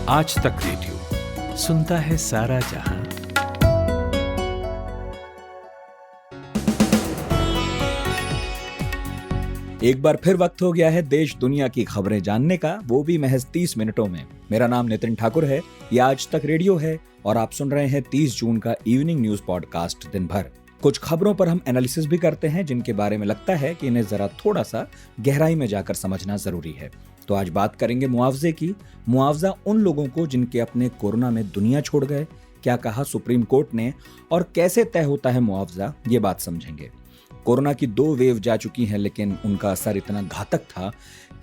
आज तक रेडियो सुनता है सारा जहां। एक बार फिर वक्त हो गया है देश दुनिया की खबरें जानने का, वो भी महज 30 मिनटों में। मेरा नाम नितिन ठाकुर है, ये आज तक रेडियो है और आप सुन रहे हैं 30 जून का इवनिंग न्यूज पॉडकास्ट दिन भर। कुछ खबरों पर हम एनालिसिस भी करते हैं जिनके बारे में लगता है कि इन्हें जरा थोड़ा सा गहराई में जाकर समझना जरूरी है। तो आज बात करेंगे मुआवजे की। मुआवजा उन लोगों को जिनके अपने कोरोना में दुनिया छोड़ गए, क्या कहा सुप्रीम कोर्ट ने और कैसे तय होता है मुआवजा, ये बात समझेंगे। कोरोना की 2 वेव जा चुकी हैं, लेकिन उनका असर इतना घातक था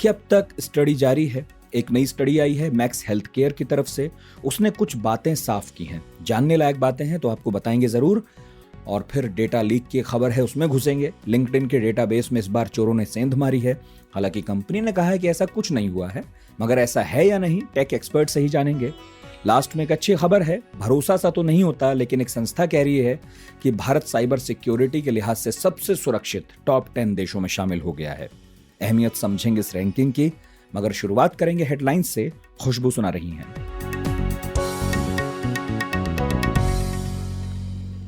कि अब तक स्टडी जारी है। एक नई स्टडी आई है मैक्स हेल्थ केयर की तरफ से, उसने कुछ बातें साफ की हैं, जानने लायक बातें हैं, तो आपको बताएंगे जरूर। और फिर डेटा लीक की खबर है, उसमें घुसेंगे। लिंक्डइन के डेटाबेस में इस बार चोरों ने सेंध मारी है। हालांकि कंपनी ने कहा है कि ऐसा कुछ नहीं हुआ है, मगर ऐसा है या नहीं टेक एक्सपर्ट से ही जानेंगे। लास्ट में एक अच्छी खबर है, भरोसा सा तो नहीं होता, लेकिन एक संस्था कह रही है कि भारत साइबर सिक्योरिटी के लिहाज से सबसे सुरक्षित टॉप 10 देशों में शामिल हो गया है। अहमियत समझेंगे इस रैंकिंग की, मगर शुरुआत करेंगे हेडलाइंस से। खुशबू सुना रही हैं।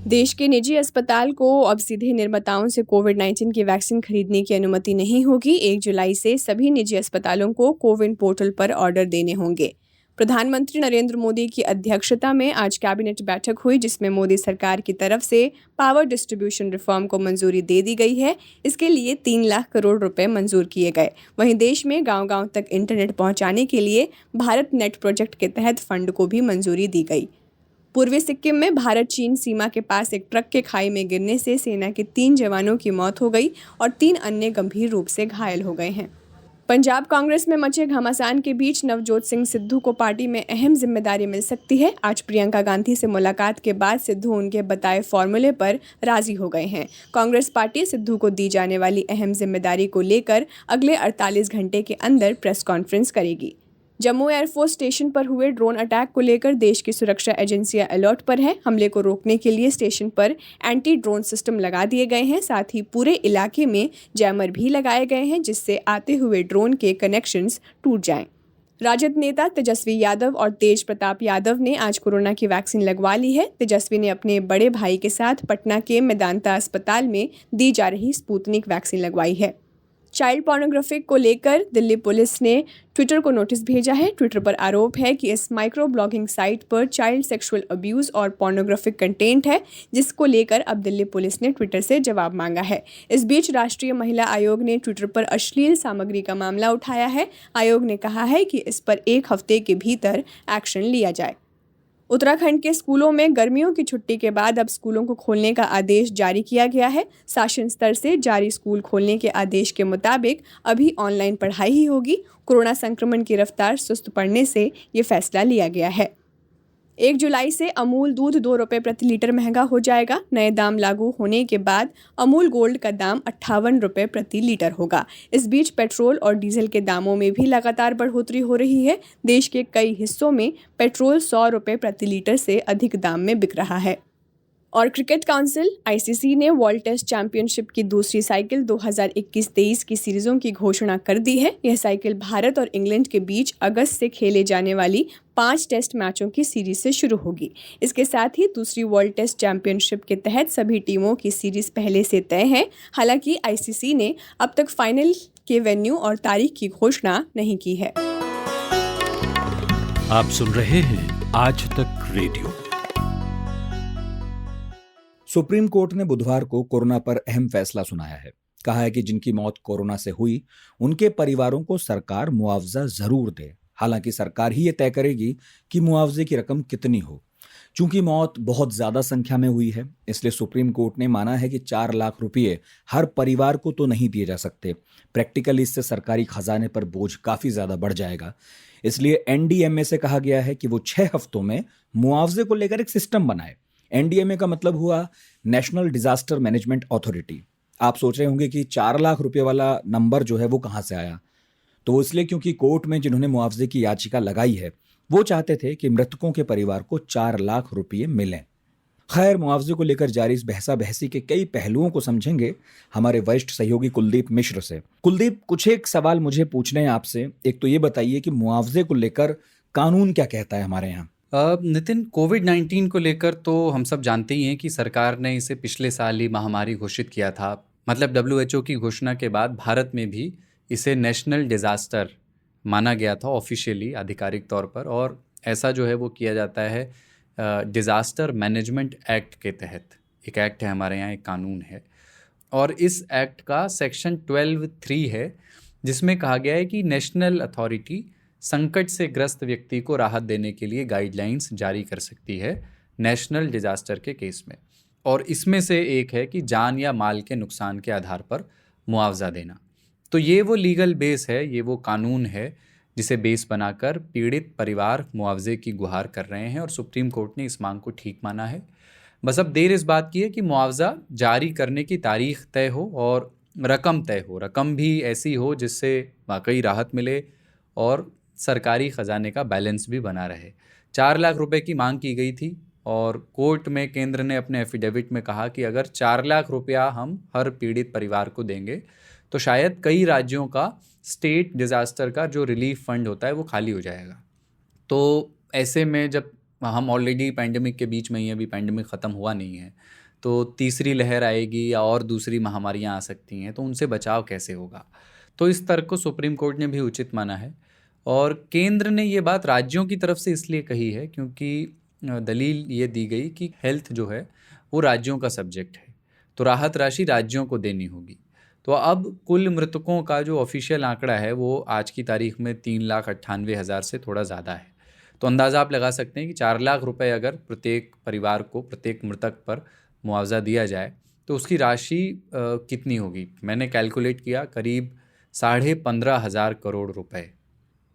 देश के निजी अस्पताल को अब सीधे निर्माताओं से कोविड-19 की वैक्सीन खरीदने की अनुमति नहीं होगी। 1 जुलाई से सभी निजी अस्पतालों को कोविन पोर्टल पर ऑर्डर देने होंगे। प्रधानमंत्री नरेंद्र मोदी की अध्यक्षता में आज कैबिनेट बैठक हुई, जिसमें मोदी सरकार की तरफ से पावर डिस्ट्रीब्यूशन रिफॉर्म को मंजूरी दे दी गई है। इसके लिए 3 लाख करोड़ रुपए मंजूर किए गए। वहीं देश में गांव-गांव तक इंटरनेट पहुंचाने के लिए भारत नेट प्रोजेक्ट के तहत फंड को भी मंजूरी दी गई। पूर्वी सिक्किम में भारत चीन सीमा के पास एक ट्रक के खाई में गिरने से सेना के 3 जवानों की मौत हो गई और 3 अन्य गंभीर रूप से घायल हो गए हैं। पंजाब कांग्रेस में मचे घमासान के बीच नवजोत सिंह सिद्धू को पार्टी में अहम जिम्मेदारी मिल सकती है। आज प्रियंका गांधी से मुलाकात के बाद सिद्धू उनके बताए फॉर्मूले पर राजी हो गए हैं। कांग्रेस पार्टी सिद्धू को दी जाने वाली अहम जिम्मेदारी को लेकर अगले 48 घंटे के अंदर प्रेस कॉन्फ्रेंस करेगी। जम्मू एयरफोर्स स्टेशन पर हुए ड्रोन अटैक को लेकर देश की सुरक्षा एजेंसियां अलर्ट पर हैं। हमले को रोकने के लिए स्टेशन पर एंटी ड्रोन सिस्टम लगा दिए गए हैं। साथ ही पूरे इलाके में जैमर भी लगाए गए हैं, जिससे आते हुए ड्रोन के कनेक्शंस टूट जाएं। राजद नेता तेजस्वी यादव और तेज प्रताप यादव ने आज कोरोना की वैक्सीन लगवा ली है। तेजस्वी ने अपने बड़े भाई के साथ पटना के मेदांता अस्पताल में दी जा रही स्पुतनिक वैक्सीन लगवाई है। चाइल्ड पोर्नोग्राफी को लेकर दिल्ली पुलिस ने ट्विटर को नोटिस भेजा है। ट्विटर पर आरोप है कि इस माइक्रो ब्लॉगिंग साइट पर चाइल्ड सेक्सुअल अब्यूज और पोर्नोग्राफिक कंटेंट है, जिसको लेकर अब दिल्ली पुलिस ने ट्विटर से जवाब मांगा है। इस बीच राष्ट्रीय महिला आयोग ने ट्विटर पर अश्लील सामग्री का मामला उठाया है। आयोग ने कहा है कि इस पर 1 हफ्ते के भीतर एक्शन लिया जाए। उत्तराखंड के स्कूलों में गर्मियों की छुट्टी के बाद अब स्कूलों को खोलने का आदेश जारी किया गया है। शासन स्तर से जारी स्कूल खोलने के आदेश के मुताबिक अभी ऑनलाइन पढ़ाई ही होगी। कोरोना संक्रमण की रफ्तार सुस्त पड़ने से ये फैसला लिया गया है। 1 जुलाई से अमूल दूध 2 रुपये प्रति लीटर महंगा हो जाएगा। नए दाम लागू होने के बाद अमूल गोल्ड का दाम 58 रुपये प्रति लीटर होगा। इस बीच पेट्रोल और डीजल के दामों में भी लगातार बढ़ोतरी हो रही है। देश के कई हिस्सों में पेट्रोल 100 रुपये प्रति लीटर से अधिक दाम में बिक रहा है। और क्रिकेट काउंसिल ICC ने वर्ल्ड टेस्ट चैंपियनशिप की दूसरी साइकिल 2021-23 की सीरीजों की घोषणा कर दी है। यह साइकिल भारत और इंग्लैंड के बीच अगस्त से खेले जाने वाली 5 टेस्ट मैचों की सीरीज से शुरू होगी। इसके साथ ही दूसरी वर्ल्ड टेस्ट चैंपियनशिप के तहत सभी टीमों की सीरीज पहले से तय है। हालांकि ICC ने अब तक फाइनल के वेन्यू और तारीख की घोषणा नहीं की है। आप सुन रहे हैं आज तक रेडियो। सुप्रीम कोर्ट ने बुधवार को कोरोना पर अहम फैसला सुनाया है। कहा है कि जिनकी मौत कोरोना से हुई, उनके परिवारों को सरकार मुआवजा जरूर दे। हालांकि सरकार ही ये तय करेगी कि मुआवजे की रकम कितनी हो। चूंकि मौत बहुत ज्यादा संख्या में हुई है, इसलिए सुप्रीम कोर्ट ने माना है कि 4 लाख रुपये हर परिवार को तो नहीं दिए जा सकते। प्रैक्टिकली इससे सरकारी खजाने पर बोझ काफी ज्यादा बढ़ जाएगा। इसलिए NDMA से कहा गया है कि वो 6 हफ्तों में मुआवजे को लेकर एक सिस्टम बनाए। NDMA का मतलब हुआ नेशनल डिजास्टर मैनेजमेंट अथॉरिटी। आप सोच रहे होंगे कि 4 लाख रुपए वाला नंबर जो है वो कहां से आया। तो वो इसलिए क्योंकि कोर्ट में जिन्होंने मुआवजे की याचिका लगाई है, वो चाहते थे कि मृतकों के परिवार को 4 लाख रुपये मिलें। खैर, मुआवजे को लेकर जारी इस बहसा बहसी के कई पहलुओं को समझेंगे हमारे वरिष्ठ सहयोगी कुलदीप मिश्र से। कुलदीप, कुछ एक सवाल मुझे पूछने हैं आपसे। एक तो ये बताइए कि मुआवजे को लेकर कानून क्या कहता है हमारे यहाँ? नितिन, कोविड-19 को लेकर तो हम सब जानते ही हैं कि सरकार ने इसे पिछले साल ही महामारी घोषित किया था। मतलब डब्ल्यूएचओ की घोषणा के बाद भारत में भी इसे नेशनल डिज़ास्टर माना गया था ऑफिशियली, आधिकारिक तौर पर। और ऐसा जो है वो किया जाता है डिज़ास्टर मैनेजमेंट एक्ट के तहत। एक एक्ट है हमारे यहाँ, एक कानून है, और इस एक्ट का सेक्शन 12(3) है, जिसमें कहा गया है कि नेशनल अथॉरिटी संकट से ग्रस्त व्यक्ति को राहत देने के लिए गाइडलाइंस जारी कर सकती है नेशनल डिजास्टर के केस में। और इसमें से एक है कि जान या माल के नुकसान के आधार पर मुआवजा देना। तो ये वो लीगल बेस है, ये वो कानून है जिसे बेस बनाकर पीड़ित परिवार मुआवजे की गुहार कर रहे हैं, और सुप्रीम कोर्ट ने इस मांग को ठीक माना है। बस अब देर इस बात की है कि मुआवजा जारी करने की तारीख तय हो और रकम तय हो। रकम भी ऐसी हो जिससे वाकई राहत मिले और सरकारी ख़जाने का बैलेंस भी बना रहे। 4 लाख रुपए की मांग की गई थी, और कोर्ट में केंद्र ने अपने एफिडेविट में कहा कि अगर 4 लाख रुपया हम हर पीड़ित परिवार को देंगे तो शायद कई राज्यों का स्टेट डिज़ास्टर का जो रिलीफ फंड होता है वो खाली हो जाएगा। तो ऐसे में जब हम ऑलरेडी पैंडेमिक के बीच में ही, अभी पैंडेमिक ख़त्म हुआ नहीं है, तो तीसरी लहर आएगी या और दूसरी महामारियां आ सकती हैं, तो उनसे बचाव कैसे होगा? तो इस तर्क को सुप्रीम कोर्ट ने भी उचित माना है। और केंद्र ने ये बात राज्यों की तरफ से इसलिए कही है क्योंकि दलील ये दी गई कि हेल्थ जो है वो राज्यों का सब्जेक्ट है, तो राहत राशि राज्यों को देनी होगी। तो अब कुल मृतकों का जो ऑफिशियल आंकड़ा है वो आज की तारीख में 3,98,000 से थोड़ा ज़्यादा है। तो अंदाज़ा आप लगा सकते हैं कि 4 लाख रुपए अगर प्रत्येक परिवार को, प्रत्येक मृतक पर मुआवजा दिया जाए तो उसकी राशि कितनी होगी। मैंने कैलकुलेट किया, करीब 15,500 करोड़ रुपए,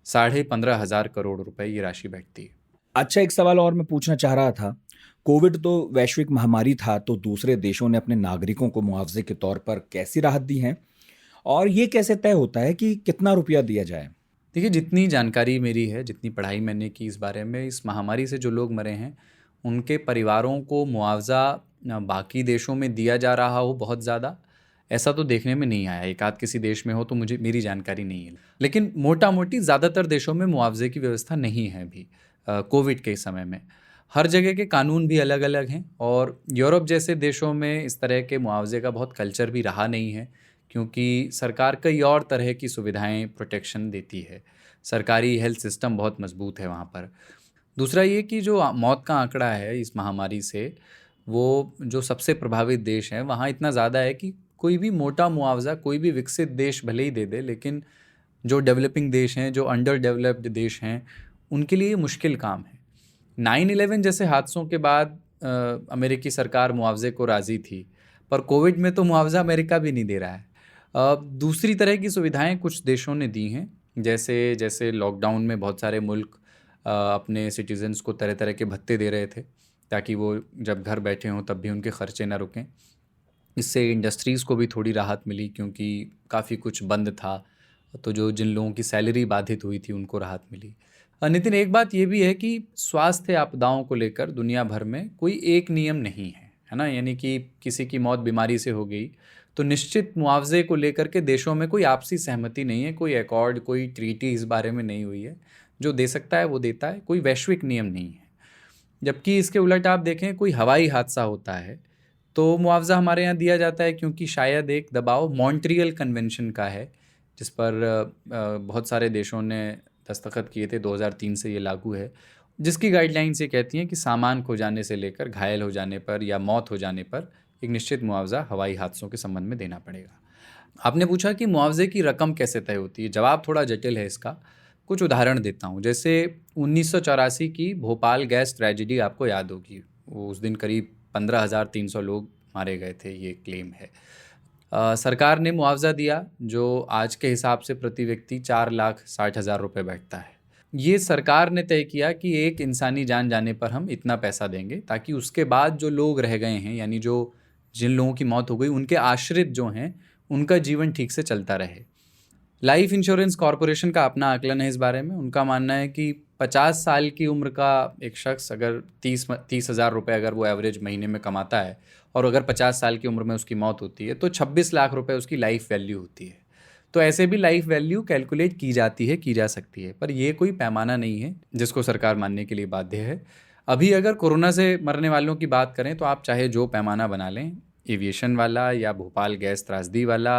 15,500 करोड़ रुपए ये राशि बैठती है। अच्छा, एक सवाल और मैं पूछना चाह रहा था। कोविड तो वैश्विक महामारी था, तो दूसरे देशों ने अपने नागरिकों को मुआवजे के तौर पर कैसी राहत दी है, और ये कैसे तय होता है कि कितना रुपया दिया जाए? देखिए, जितनी जानकारी मेरी है, जितनी पढ़ाई मैंने की इस बारे में, इस महामारी से जो लोग मरे हैं उनके परिवारों को मुआवजा बाकी देशों में दिया जा रहा हो बहुत ज़्यादा, ऐसा तो देखने में नहीं आया। एक आध किसी देश में हो तो मुझे, मेरी जानकारी नहीं है, लेकिन मोटा मोटी ज़्यादातर देशों में मुआवजे की व्यवस्था नहीं है अभी कोविड के समय में। हर जगह के कानून भी अलग अलग हैं, और यूरोप जैसे देशों में इस तरह के मुआवजे का बहुत कल्चर भी रहा नहीं है, क्योंकि सरकार कई और तरह की सुविधाएं, प्रोटेक्शन देती है। सरकारी हेल्थ सिस्टम बहुत मजबूत है वहाँ पर। दूसरा ये कि जो मौत का आंकड़ा है इस महामारी से, वो जो सबसे प्रभावित देश हैं वहाँ इतना ज़्यादा है कि कोई भी मोटा मुआवजा कोई भी विकसित देश भले ही दे दे, लेकिन जो डेवलपिंग देश हैं, जो अंडर डेवलप्ड देश हैं, उनके लिए मुश्किल काम है। 9/11 जैसे हादसों के बाद अमेरिकी सरकार मुआवजे को राज़ी थी, पर कोविड में तो मुआवजा अमेरिका भी नहीं दे रहा है। दूसरी तरह की सुविधाएं कुछ देशों ने दी हैं, जैसे लॉकडाउन में बहुत सारे मुल्क अपने सिटीजन्स को तरह तरह के भत्ते दे रहे थे, ताकि वो जब घर बैठे हों तब भी उनके खर्चे ना रुकें। इससे इंडस्ट्रीज़ को भी थोड़ी राहत मिली, क्योंकि काफ़ी कुछ बंद था, तो जिन लोगों की सैलरी बाधित हुई थी उनको राहत मिली। नितिन, एक बात ये भी है कि स्वास्थ्य आपदाओं को लेकर दुनिया भर में कोई एक नियम नहीं है ना। यानी कि किसी की मौत बीमारी से हो गई तो निश्चित मुआवजे को लेकर के देशों में कोई आपसी सहमति नहीं है, कोई एकॉर्ड, कोई ट्रीटी इस बारे में नहीं हुई है। जो दे सकता है वो देता है, कोई वैश्विक नियम नहीं है। जबकि इसके उलट आप देखें, कोई हवाई हादसा होता है तो मुआवजा हमारे यहाँ दिया जाता है, क्योंकि शायद एक दबाव मॉन्ट्रियल कन्वेंशन का है, जिस पर बहुत सारे देशों ने दस्तखत किए थे। 2003 से ये लागू है, जिसकी गाइडलाइंस ये कहती हैं कि सामान खो जाने से लेकर घायल हो जाने पर या मौत हो जाने पर एक निश्चित मुआवजा हवाई हादसों के संबंध में देना पड़ेगा। आपने पूछा कि मुआवजे की रकम कैसे तय होती है। जवाब थोड़ा जटिल है इसका, कुछ उदाहरण देता हूँ। जैसे 1984 की भोपाल गैस ट्रेजिडी आपको याद होगी, वो उस दिन करीब 15,300 लोग मारे गए थे, ये क्लेम है। सरकार ने मुआवजा दिया जो आज के हिसाब से प्रति व्यक्ति 4,60,000 रुपये बैठता है। ये सरकार ने तय किया कि एक इंसानी जान जाने पर हम इतना पैसा देंगे, ताकि उसके बाद जो लोग रह गए हैं, यानी जिन लोगों की मौत हो गई, उनके आश्रित जो हैं उनका जीवन ठीक से चलता रहे। लाइफ इंश्योरेंस कॉरपोरेशन का अपना आकलन है इस बारे में। उनका मानना है कि 50 साल की उम्र का एक शख्स अगर 30,000 रुपये अगर वो एवरेज महीने में कमाता है, और अगर 50 साल की उम्र में उसकी मौत होती है, तो 26 लाख रुपए उसकी लाइफ वैल्यू होती है। तो ऐसे भी लाइफ वैल्यू कैलकुलेट की जाती है, की जा सकती है, पर ये कोई पैमाना नहीं है जिसको सरकार मानने के लिए बाध्य है। अभी अगर कोरोना से मरने वालों की बात करें तो आप चाहे जो पैमाना बना लें, एविएशन वाला या भोपाल गैस त्रासदी वाला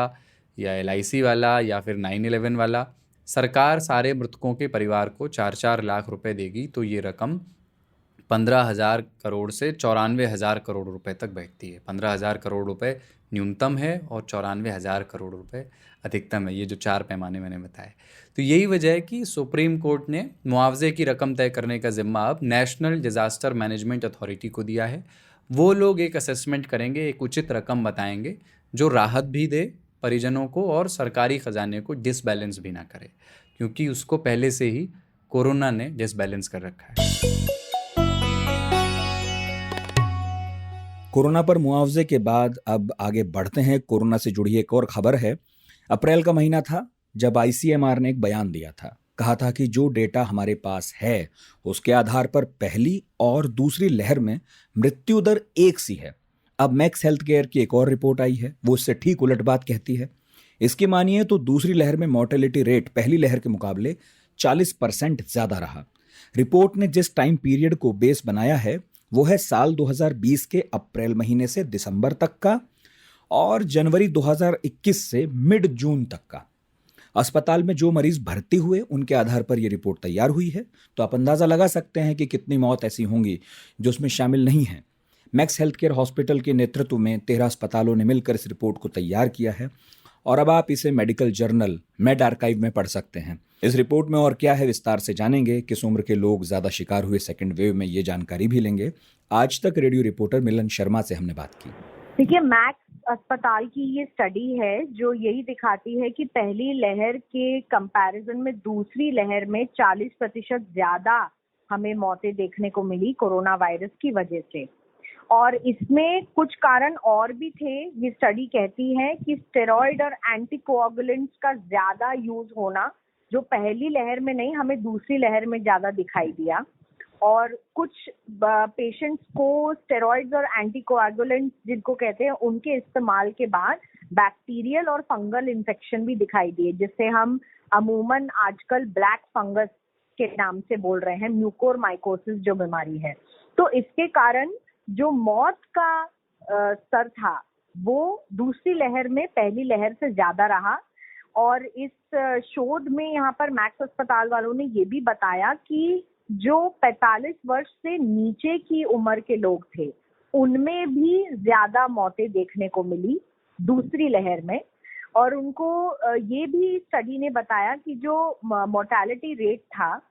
या LIC वाला या फिर 9/11 वाला, सरकार सारे मृतकों के परिवार को 4-4 लाख रुपए देगी तो ये रकम 15,000 करोड़ से 94,000 करोड़ रुपए तक बैठती है। 15,000 करोड़ रुपए न्यूनतम है और 94,000 करोड़ रुपए अधिकतम है, ये जो 4 पैमाने मैंने बताए। तो यही वजह है कि सुप्रीम कोर्ट ने मुआवजे की रकम तय करने का जिम्मा अब नेशनल डिज़ास्टर मैनेजमेंट अथॉरिटी को दिया है। वो लोग एक असेसमेंट करेंगे, एक उचित रकम बताएंगे जो राहत भी दे परिजनों को और सरकारी खजाने को डिसबैलेंस भी ना करे, क्योंकि उसको पहले से ही कोरोना ने डिसबैलेंस कर रखा है। कोरोना पर मुआवजे के बाद अब आगे बढ़ते हैं। कोरोना से जुड़ी एक और खबर है। अप्रैल का महीना था जब ICMR ने एक बयान दिया था। कहा था कि जो डेटा हमारे पास है उसके आधार पर पहली और दूसरी लहर में मृत्यु दर एक सी है। अब मैक्स हेल्थ केयर की एक और रिपोर्ट आई है, वो इससे ठीक उलट बात कहती है। इसकी मानिए तो दूसरी लहर में मोर्टेलिटी रेट पहली लहर के मुकाबले 40% ज्यादा रहा। रिपोर्ट ने जिस टाइम पीरियड को बेस बनाया है वो है साल 2020 के अप्रैल महीने से दिसंबर तक का और जनवरी 2021 से मिड जून तक का। अस्पताल में जो मरीज भर्ती हुए उनके आधार पर यह रिपोर्ट तैयार हुई है, तो आप अंदाजा लगा सकते हैं कि कितनी मौत ऐसी होंगी जो उसमें शामिल नहीं है। मैक्स हेल्थ केयर हॉस्पिटल के नेतृत्व में 13 अस्पतालों ने मिलकर इस रिपोर्ट को तैयार किया है और अब आप इसे मेडिकल जर्नल मेड आर्काइव में पढ़ सकते हैं। इस रिपोर्ट में और क्या है विस्तार से जानेंगे। किस उम्र के लोग ज्यादा शिकार हुए सेकेंड वेव में, ये जानकारी भी लेंगे। आज तक रेडियो रिपोर्टर मिलन शर्मा से हमने बात की। देखिए, मैक्स अस्पताल की ये स्टडी है जो यही दिखाती है कि पहली लहर के कंपैरिजन में दूसरी लहर में 40% ज्यादा हमें मौतें देखने को मिली कोरोना वायरस की वजह से। और इसमें कुछ कारण और भी थे। ये स्टडी कहती है कि स्टेरॉइड और एंटीकोआगुलेंट्स का ज्यादा यूज होना, जो पहली लहर में नहीं हमें दूसरी लहर में ज्यादा दिखाई दिया। और कुछ पेशेंट्स को स्टेरॉइड्स और एंटीकोआगुलेंट्स जिनको कहते हैं उनके इस्तेमाल के बाद बैक्टीरियल और फंगल इन्फेक्शन भी दिखाई दिए, जिससे हम अमूमन आजकल ब्लैक फंगस के नाम से बोल रहे हैं, म्यूकोरमाइकोसिस जो बीमारी है। तो इसके कारण जो मौत का स्तर था वो दूसरी लहर में पहली लहर से ज्यादा रहा। और इस शोध में यहाँ पर मैक्स अस्पताल वालों ने ये भी बताया कि जो 45 वर्ष से नीचे की उम्र के लोग थे उनमें भी ज्यादा मौतें देखने को मिली दूसरी लहर में। और उनको ये भी स्टडी ने बताया कि जो मोर्टेलिटी रेट था,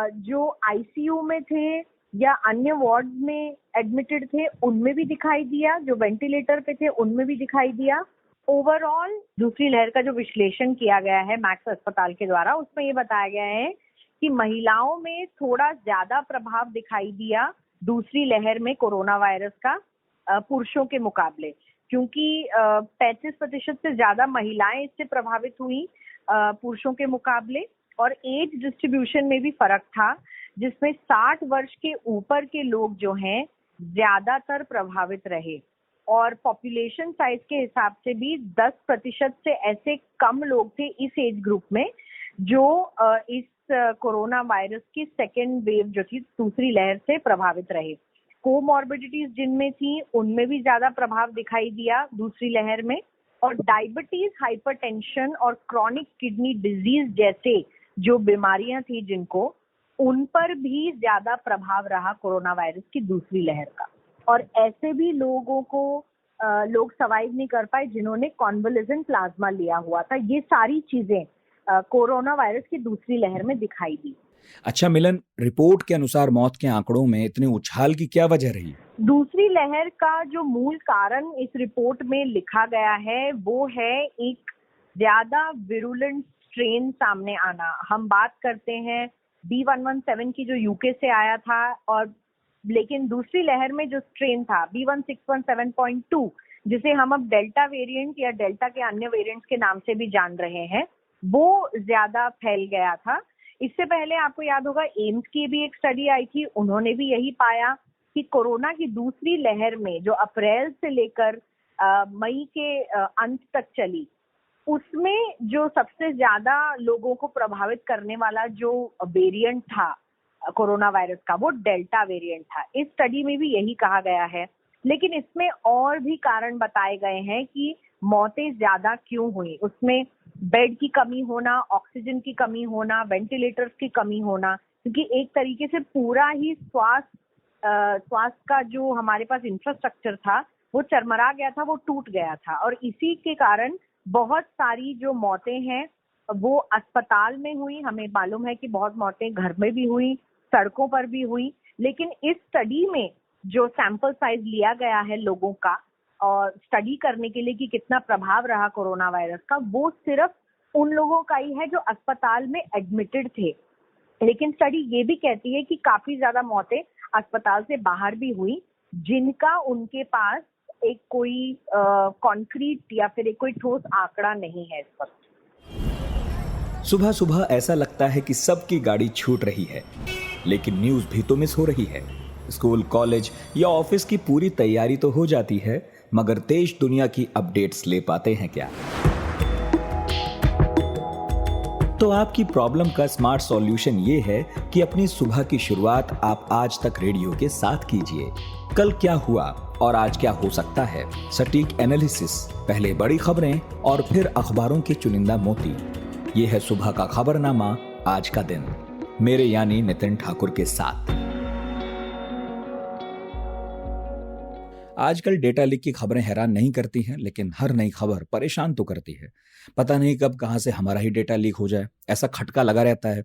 जो ICU में थे या अन्य वार्ड में एडमिटेड थे उनमें भी दिखाई दिया, जो वेंटिलेटर पे थे उनमें भी दिखाई दिया। ओवरऑल दूसरी लहर का जो विश्लेषण किया गया है मैक्स अस्पताल के द्वारा, उसमें ये बताया गया है कि महिलाओं में थोड़ा ज्यादा प्रभाव दिखाई दिया दूसरी लहर में कोरोना वायरस का पुरुषों के मुकाबले, क्योंकि 35% से ज्यादा महिलाएं इससे प्रभावित हुई पुरुषों के मुकाबले। और एज डिस्ट्रीब्यूशन में भी फर्क था, जिसमें 60 वर्ष के ऊपर के लोग जो हैं ज्यादातर प्रभावित रहे। और पॉपुलेशन साइज के हिसाब से भी 10% से ऐसे कम लोग थे इस एज ग्रुप में जो इस कोरोना वायरस की सेकेंड वेव जो थी दूसरी लहर से प्रभावित रहे। कोमॉर्बिडिटीज जिनमें थी उनमें भी ज्यादा प्रभाव दिखाई दिया दूसरी लहर में। और डायबिटीज, हाइपरटेंशन और क्रॉनिक किडनी डिजीज जैसे जो बीमारियां थी जिनको, उन पर भी ज्यादा प्रभाव रहा कोरोना वायरस की दूसरी लहर का। और ऐसे भी लोगों को लोग सर्वाइव नहीं कर पाए जिन्होंने कॉन्वलेसेंट प्लाज्मा लिया हुआ था। ये सारी चीजें कोरोना वायरस की दूसरी लहर में दिखाई दी। अच्छा मिलन, रिपोर्ट के अनुसार मौत के आंकड़ों में इतने उछाल की क्या वजह रही? दूसरी लहर का जो मूल कारण इस रिपोर्ट में लिखा गया है वो है एक ज्यादा विरुलेंट स्ट्रेन सामने आना। हम बात करते हैं B117 की जो यूके से आया था, और लेकिन दूसरी लहर में जो स्ट्रेन था B1617.2, जिसे हम अब डेल्टा वेरिएंट या डेल्टा के अन्य वेरिएंट्स के नाम से भी जान रहे हैं, वो ज्यादा फैल गया था। इससे पहले आपको याद होगा एम्स की भी एक स्टडी आई थी, उन्होंने भी यही पाया कि कोरोना की दूसरी लहर में जो अप्रैल से लेकर मई के अंत तक चली, उसमें जो सबसे ज्यादा लोगों को प्रभावित करने वाला जो वेरिएंट था कोरोना वायरस का, वो डेल्टा वेरिएंट था। इस स्टडी में भी यही कहा गया है, लेकिन इसमें और भी कारण बताए गए हैं कि मौतें ज्यादा क्यों हुई। उसमें बेड की कमी होना, ऑक्सीजन की कमी होना, वेंटिलेटर्स की कमी होना, क्योंकि एक तरीके से पूरा ही स्वास्थ्य का जो हमारे पास इंफ्रास्ट्रक्चर था वो चरमरा गया था, वो टूट गया था, और इसी के कारण बहुत सारी जो मौतें हैं वो अस्पताल में हुई। हमें मालूम है कि बहुत मौतें घर में भी हुई, सड़कों पर भी हुई, लेकिन इस स्टडी में जो सैंपल साइज लिया गया है लोगों का और स्टडी करने के लिए कि कितना प्रभाव रहा कोरोना वायरस का, वो सिर्फ उन लोगों का ही है जो अस्पताल में एडमिटेड थे। लेकिन स्टडी ये भी कहती है कि काफी ज्यादा मौतें अस्पताल से बाहर भी हुई, जिनका उनके पास एक कोई कॉन्क्रीट या फिर एक कोई ठोस आंकड़ा नहीं है इस वक्त। सुबह सुबह ऐसा लगता है कि सबकी गाड़ी छूट रही है, लेकिन न्यूज भी तो मिस हो रही है। स्कूल, कॉलेज या ऑफिस की पूरी तैयारी तो हो जाती है, मगर देश दुनिया की अपडेट्स ले पाते हैं क्या? तो आपकी प्रॉब्लम का स्मार्ट सॉल्यूशन ये है कि अपनी सुबह की शुरुआत आप आज तक रेडियो के साथ कीजिए। कल क्या हुआ और आज क्या हो सकता है, सटीक एनालिसिस, पहले बड़ी खबरें और फिर अखबारों के चुनिंदा मोती। ये है सुबह का खबरनामा, आज का दिन, मेरे यानी नितिन ठाकुर के साथ। आजकल डेटा लीक की खबरें हैरान नहीं करती हैं, लेकिन हर नई खबर परेशान तो करती है। पता नहीं कब कहां से हमारा ही डेटा लीक हो जाए, ऐसा खटका लगा रहता है।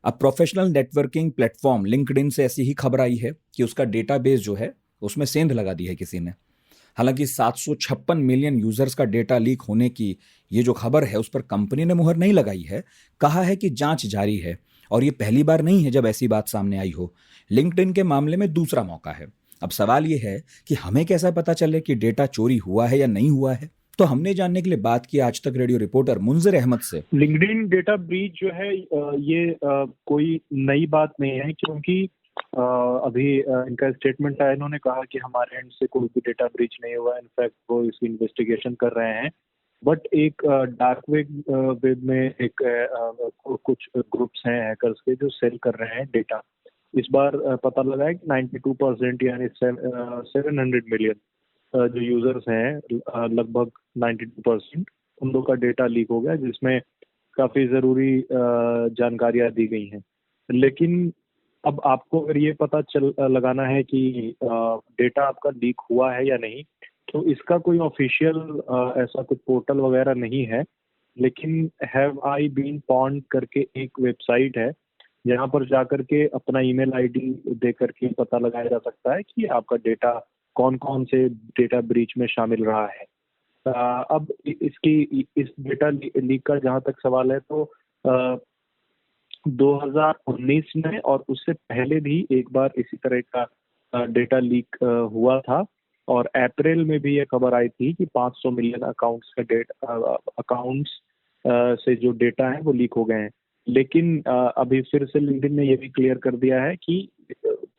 अब प्रोफेशनल नेटवर्किंग प्लेटफॉर्म लिंक्डइन से ऐसी ही खबर आई है कि उसका डेटाबेस जो है उसमें सेंध लगा दी है किसी ने। हालांकि 756 मिलियन यूजर्स का डेटा लीक होने की ये जो खबर है उस पर कंपनी ने मुहर नहीं लगाई है। कहा है कि जांच जारी है और ये पहली बार नहीं है जब ऐसी बात सामने आई हो। लिंक्डइन के मामले में दूसरा मौका है। अब सवाल ये है कि हमें कैसा पता चले कि डेटा चोरी हुआ है या नहीं हुआ है? तो हमने जानने के लिए बात की आज तक रेडियो रिपोर्टर मुंजिर अहमद से। लिंक्डइन डेटा ब्रीच जो है ये कोई नई बात नहीं है, क्योंकि अभी इनका स्टेटमेंट आया, इन्होंने कहा कि हमारे एंड से कोई भी डेटा ब्रीच नहीं हुआ। इनफैक्ट वो इसकी इन्वेस्टिगेशन कर रहे हैं। बट एक डार्क वेब में एक कुछ ग्रुप्स हैं हैकर्स के जो सेल कर रहे हैं डेटा। इस बार पता लगा है कि 92% यानी 700 मिलियन जो यूजर्स हैं, लगभग 92% उन लोगों का डेटा लीक हो गया, जिसमें काफी जरूरी जानकारियां दी गई हैं। लेकिन अब आपको अगर ये पता लगाना है कि डेटा आपका लीक हुआ है या नहीं, तो इसका कोई ऑफिशियल ऐसा कुछ पोर्टल वगैरह नहीं है। लेकिन हैव आई बीन पॉन्ड करके एक वेबसाइट है, जहाँ पर जाकर के अपना ईमेल आईडी दे करके पता लगाया जा सकता है कि आपका डेटा कौन कौन से डेटा ब्रीच में शामिल रहा है। अब इस डेटा लीक का जहाँ तक सवाल है, तो 2019 में और उससे पहले भी एक बार इसी तरह का डेटा लीक हुआ था, और अप्रैल में भी ये खबर आई थी कि 500 मिलियन अकाउंट्स से जो डेटा है वो लीक हो गए हैं। लेकिन अभी फिर से लिंक्डइन ने ये भी क्लियर कर दिया है कि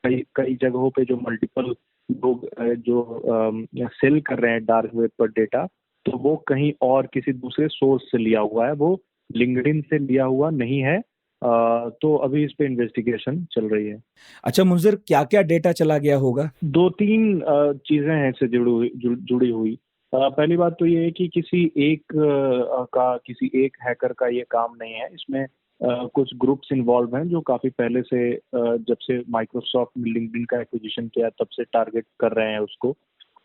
कई जगहों पे जो मल्टीपल लोग जो सेल कर रहे हैं डार्क वेब पर डेटा, तो वो कहीं और किसी दूसरे सोर्स से लिया हुआ है, वो लिंक्डइन से लिया हुआ नहीं है। तो अभी इस पे इन्वेस्टिगेशन चल रही है। अच्छा मुंजिर, क्या क्या डेटा चला गया होगा? 2-3 चीजें हैं इससे जुड़ी हुई। पहली बात तो ये है कि किसी एक हैकर का ये काम नहीं है। इसमें कुछ ग्रुप्स इन्वॉल्व हैं जो काफी पहले से, जब से माइक्रोसॉफ्ट ने लिंक्डइन का एक्विजिशन किया तब से टारगेट कर रहे हैं उसको।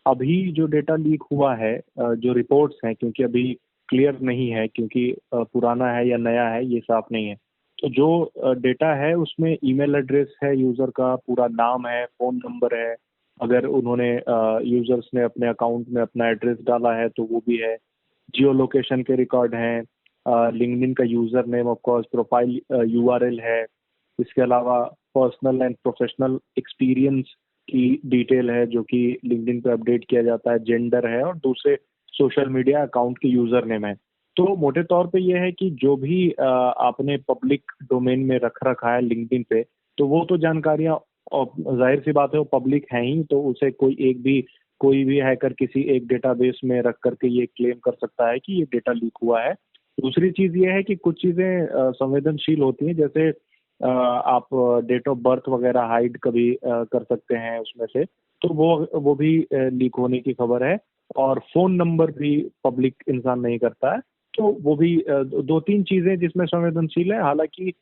अभी जो डेटा लीक हुआ है, जो रिपोर्ट्स हैं, क्योंकि अभी क्लियर नहीं है, क्योंकि पुराना है या नया है ये साफ नहीं है, तो जो डेटा है उसमें ईमेल एड्रेस है, यूजर का पूरा नाम है, फोन नंबर है, अगर उन्होंने यूजर्स ने अपने अकाउंट में अपना एड्रेस डाला है तो वो भी है, जियो लोकेशन के रिकॉर्ड हैं, लिंक्डइन का user name, of course profile URL है, इसके अलावा पर्सनल एंड प्रोफेशनल एक्सपीरियंस की डिटेल है जो कि लिंक्डइन पे अपडेट किया जाता है, जेंडर है, और दूसरे सोशल मीडिया अकाउंट के यूजर नेम है। तो मोटे तौर पे ये है कि जो भी आपने पब्लिक डोमेन में रखा है लिंक्डइन पे, तो वो तो जानकारियां, और जाहिर सी बात है वो पब्लिक है ही, तो उसे कोई एक भी कोई भी हैकर किसी एक डेटाबेस में रख करके ये क्लेम कर सकता है कि ये डेटा लीक हुआ है। दूसरी चीज ये है कि कुछ चीजें संवेदनशील होती हैं, जैसे आप डेट ऑफ बर्थ वगैरह हाइड कभी कर सकते हैं उसमें से, तो वो भी लीक होने की खबर है। और फोन नंबर भी पब्लिक इंसान नहीं करता है, तो वो भी दो तीन चीजें जिसमें संवेदनशील है। हालांकि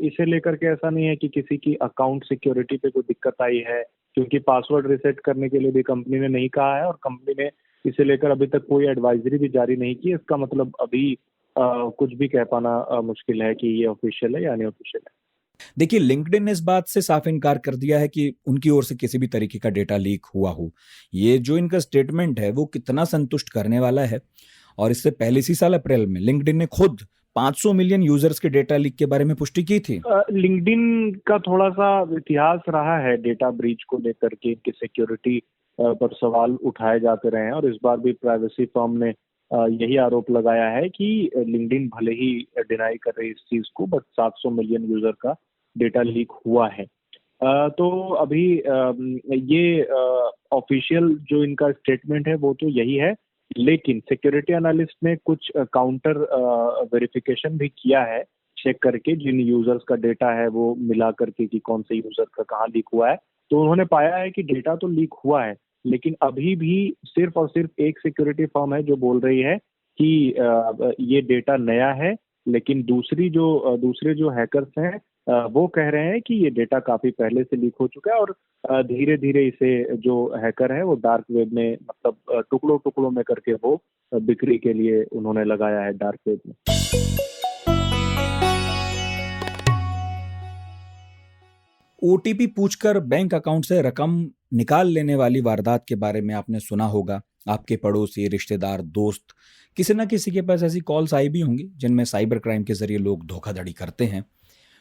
इसे लेकर के ऐसा नहीं है कि किसी की अकाउंट सिक्योरिटी पे कोई दिक्कत आई है, क्योंकि पासवर्ड रिसेट करने के लिए भी कंपनी ने नहीं कहा है और कंपनी ने इसे लेकर अभी तक कोई एडवाइजरी भी जारी नहीं की। इसका मतलब अभी कुछ भी कह पाना मुश्किल है कि ये ऑफिशियल है या नहीं ऑफिशियल है। देखिए, लिंक्डइन ने इस बात से साफ इनकार कर दिया है कि उनकी ओर से किसी भी तरीके का डेटा लीक हुआ हो। ये जो इनका स्टेटमेंट है वो कितना संतुष्ट करने वाला है। और इससे पहले इसी साल अप्रैल में लिंक्डइन ने खुद 500 मिलियन यूजर्स के डेटा लीक के बारे में पुष्टि की थी। लिंक्डइन का थोड़ा सा इतिहास रहा है डेटा ब्रीच को लेकर के, इनकी सिक्योरिटी पर सवाल उठाए जाते रहे हैं और इस बार भी प्राइवेसी फर्म ने यही आरोप लगाया है कि लिंक्डइन भले ही डिनाई कर रही इस चीज को, बट 700 मिलियन यूजर का डेटा लीक हुआ है। तो अभी ये ऑफिशियल जो इनका स्टेटमेंट है वो तो यही है, लेकिन सिक्योरिटी एनालिस्ट ने कुछ काउंटर वेरिफिकेशन भी किया है, चेक करके जिन यूजर्स का डेटा है वो मिला करके कि कौन से यूजर का कहाँ लीक हुआ है। तो उन्होंने पाया है कि डेटा तो लीक हुआ है, लेकिन अभी भी सिर्फ और सिर्फ एक सिक्योरिटी फर्म है जो बोल रही है कि ये डेटा नया है, लेकिन दूसरे जो हैकर्स हैं वो कह रहे हैं कि ये डेटा काफी पहले से लीक हो चुका है और धीरे धीरे इसे जो हैकर है वो डार्क वेब में, मतलब टुकड़ों टुकड़ों में करके वो बिक्री के लिए उन्होंने लगाया है डार्क वेब में। ओटीपी पूछकर बैंक अकाउंट से रकम निकाल लेने वाली वारदात के बारे में आपने सुना होगा। आपके पड़ोसी, रिश्तेदार, दोस्त, किसी ना किसी के पास ऐसी कॉल्स आई भी होंगी जिनमें साइबर क्राइम के जरिए लोग धोखाधड़ी करते हैं।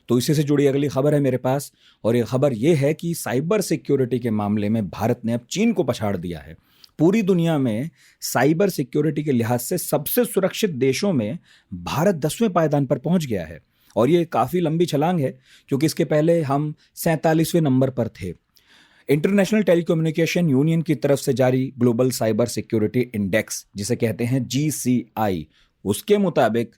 तो इसी से जुड़ी अगली खबर है मेरे पास, और ये खबर ये है कि साइबर सिक्योरिटी के मामले में भारत ने अब चीन को पछाड़ दिया है। पूरी दुनिया में साइबर सिक्योरिटी के लिहाज से सबसे सुरक्षित देशों में भारत 10वें पायदान पर पहुंच गया है। और ये काफ़ी लंबी छलांग है, क्योंकि इसके पहले हम 47वें नंबर पर थे। इंटरनेशनल टेलीकम्युनिकेशन यूनियन की तरफ से जारी ग्लोबल साइबर सिक्योरिटी इंडेक्स, जिसे कहते हैं GCI, उसके मुताबिक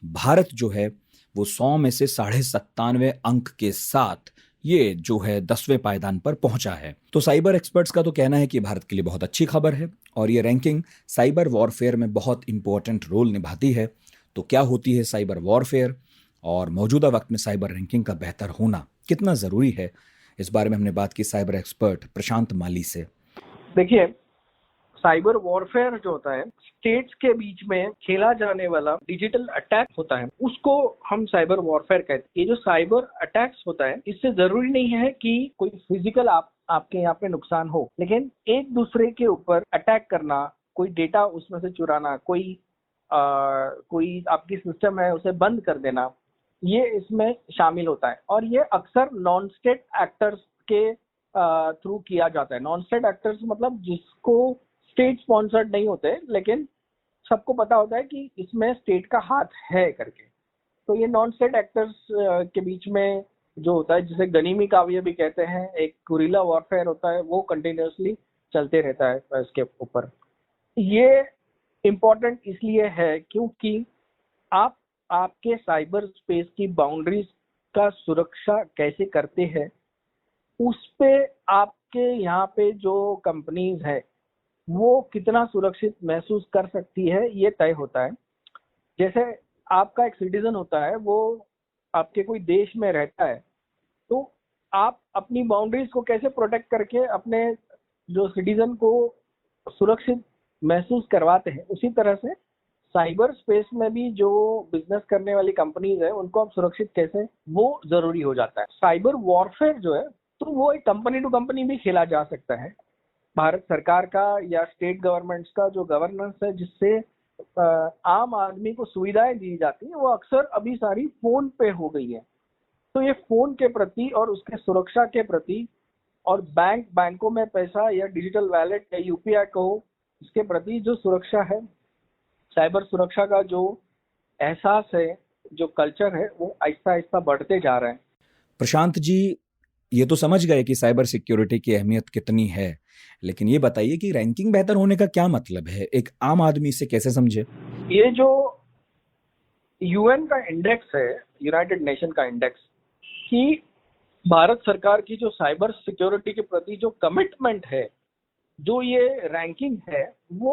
भारत जो है वो 100 में से 97.5 अंक के साथ ये जो है 10वें पायदान पर पहुंचा है। तो साइबर एक्सपर्ट्स का तो कहना है कि भारत के लिए बहुत अच्छी खबर है और ये रैंकिंग साइबर वॉरफेयर में बहुत इंपॉर्टेंट रोल निभाती है। तो क्या होती है साइबर वॉरफेयर और मौजूदा वक्त में साइबर रैंकिंग का बेहतर होना कितना ज़रूरी है, इस बारे में हमने बात की साइबर एक्सपर्ट प्रशांत माली से। देखिए, साइबर वॉरफेयर जो होता है, स्टेट्स के बीच में खेला जाने वाला डिजिटल अटैक होता है, उसको हम साइबर वॉरफेयर कहते हैं। ये जो साइबर अटैक्स होता है, इससे जरूरी नहीं है कि कोई फिजिकल आपके यहाँ पे नुकसान हो, लेकिन एक दूसरे के ऊपर अटैक करना, कोई डेटा उसमें से चुराना, कोई आपकी सिस्टम है उसे बंद कर देना, ये इसमें शामिल होता है। और ये अक्सर नॉन स्टेट एक्टर्स के थ्रू किया जाता है। नॉन स्टेट एक्टर्स मतलब जिसको स्टेट स्पॉन्सर्ड नहीं होते, लेकिन सबको पता होता है कि इसमें स्टेट का हाथ है करके। तो ये नॉन स्टेट एक्टर्स के बीच में जो होता है, जिसे गनीमी काव्य भी कहते हैं, एक गुरिल्ला वॉरफेयर होता है, वो कंटिन्यूअसली चलते रहता है इसके ऊपर। ये इम्पोर्टेंट इसलिए है क्योंकि आपके साइबर स्पेस की बाउंड्रीज का सुरक्षा कैसे करते हैं, उस पे आपके यहाँ पे जो कंपनीज है वो कितना सुरक्षित महसूस कर सकती है, ये तय होता है। जैसे आपका एक सिटीजन होता है, वो आपके कोई देश में रहता है, तो आप अपनी बाउंड्रीज को कैसे प्रोटेक्ट करके अपने जो सिटीजन को सुरक्षित महसूस करवाते हैं, उसी तरह से साइबर स्पेस में भी जो बिजनेस करने वाली कंपनीज है उनको आप सुरक्षित कैसे, वो जरूरी हो जाता है। साइबर वॉरफेयर जो है, तो वो एक कंपनी टू कंपनी भी खेला जा सकता है। भारत सरकार का या स्टेट गवर्नमेंट्स का जो गवर्नेंस है, जिससे आम आदमी को सुविधाएं दी जाती है, वो अक्सर अभी सारी फोन पे हो गई है। तो ये फोन के प्रति और उसके सुरक्षा के प्रति, और बैंकों में पैसा या डिजिटल वैलेट या यूपीआई कहो, इसके प्रति जो सुरक्षा है, साइबर सुरक्षा का जो एहसास है, जो कल्चर है, वो आहिस्ता आहिस्ता बढ़ते जा रहे हैं। प्रशांत जी, ये तो समझ गए कि साइबर सिक्योरिटी की अहमियत कितनी है, लेकिन ये बताइए कि रैंकिंग बेहतर होने का क्या मतलब है, एक आम आदमी इसे कैसे समझे? ये जो यूएन का इंडेक्स है, यूनाइटेड नेशन का इंडेक्स, कि भारत सरकार की जो साइबर सिक्योरिटी के प्रति जो कमिटमेंट है, जो ये रैंकिंग है, वो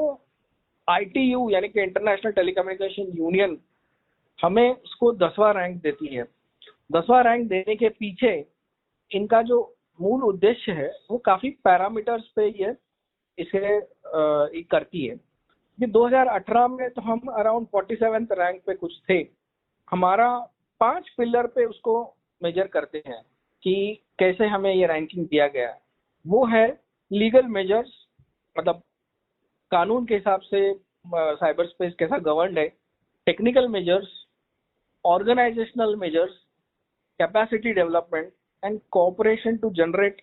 ITU यानी कि इंटरनेशनल टेलीकम्युनिकेशन यूनियन हमें इसको 10वां रैंक देती है। 10वां रैंक देने के पीछे इनका जो मूल उद्देश्य है वो काफी पैरामीटर्स पे ये इसे करती है। कि 2018 में तो हम अराउंड 47th रैंक पे कुछ थे। हमारा 5 पिलर पे उसको मेजर करते हैं कि कैसे हमें ये रैंकिंग दिया गया है। वो है लीगल मेजर्स, मतलब कानून के हिसाब से साइबर स्पेस कैसा गवर्नड है, technical measures, organisational measures, capacity development and cooperation to generate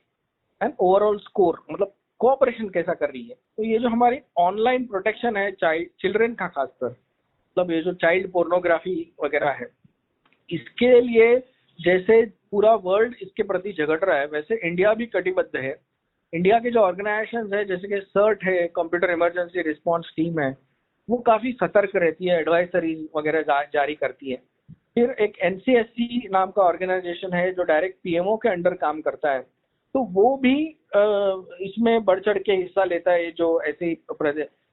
an overall score, मतलब कोऑपरेशन कैसा कर रही है। तो ये जो हमारी ऑनलाइन प्रोटेक्शन है चिल्ड्रन का, खासकर मतलब ये जो चाइल्ड पोर्नोग्राफी वगैरह है, इसके लिए जैसे पूरा वर्ल्ड इसके प्रति झगड़ रहा है, वैसे इंडिया भी कटिबद्ध है। इंडिया के जो ऑर्गेनाइजेशन है, जैसे कि सर्ट है, कंप्यूटर इमरजेंसी रिस्पांस टीम है, वो काफी सतर्क रहती है, एडवाइजरीज वगैरह जारी करती है। फिर एक NCSC नाम का ऑर्गेनाइजेशन है जो डायरेक्ट PMO के अंडर काम करता है, तो वो भी इसमें बढ़ चढ़ के हिस्सा लेता है। जो ऐसी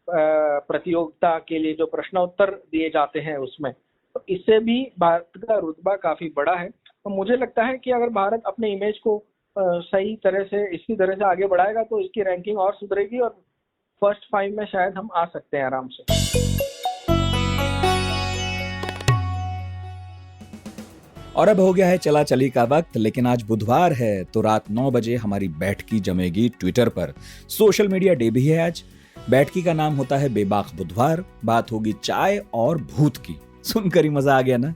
प्रतियोगिता के लिए जो प्रश्नोत्तर दिए जाते हैं उसमें, तो इससे भी भारत का रुतबा काफी बड़ा है। तो मुझे लगता है कि अगर भारत अपने इमेज को सही तरह से इसी तरह से आगे बढ़ाएगा तो इसकी रैंकिंग और सुधरेगी और फर्स्ट 5 में शायद हम आ सकते हैं आराम से। और अब हो गया है चला चली का वक्त, लेकिन आज बुधवार है तो रात 9 बजे हमारी बैठकी जमेगी ट्विटर पर। सोशल मीडिया डे भी है आज। बैठकी का नाम होता है बेबाक बुधवार। बात होगी चाय और भूत की। सुनकर ही मजा आ गया ना?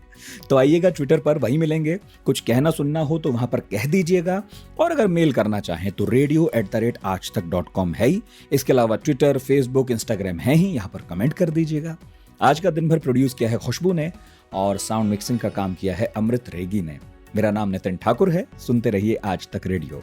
तो आइएगा ट्विटर पर, वहीं मिलेंगे। कुछ कहना सुनना हो तो वहां पर कह दीजिएगा, और अगर मेल करना चाहें तो radio@aajtak.com है ही। इसके अलावा ट्विटर, फेसबुक, इंस्टाग्राम है ही, यहाँ पर कमेंट कर दीजिएगा। आज का दिन भर प्रोड्यूस किया है खुशबू ने और साउंड मिक्सिंग का काम किया है अमृत रेगी ने। मेरा नाम नितिन ठाकुर है। सुनते रहिए आज तक रेडियो।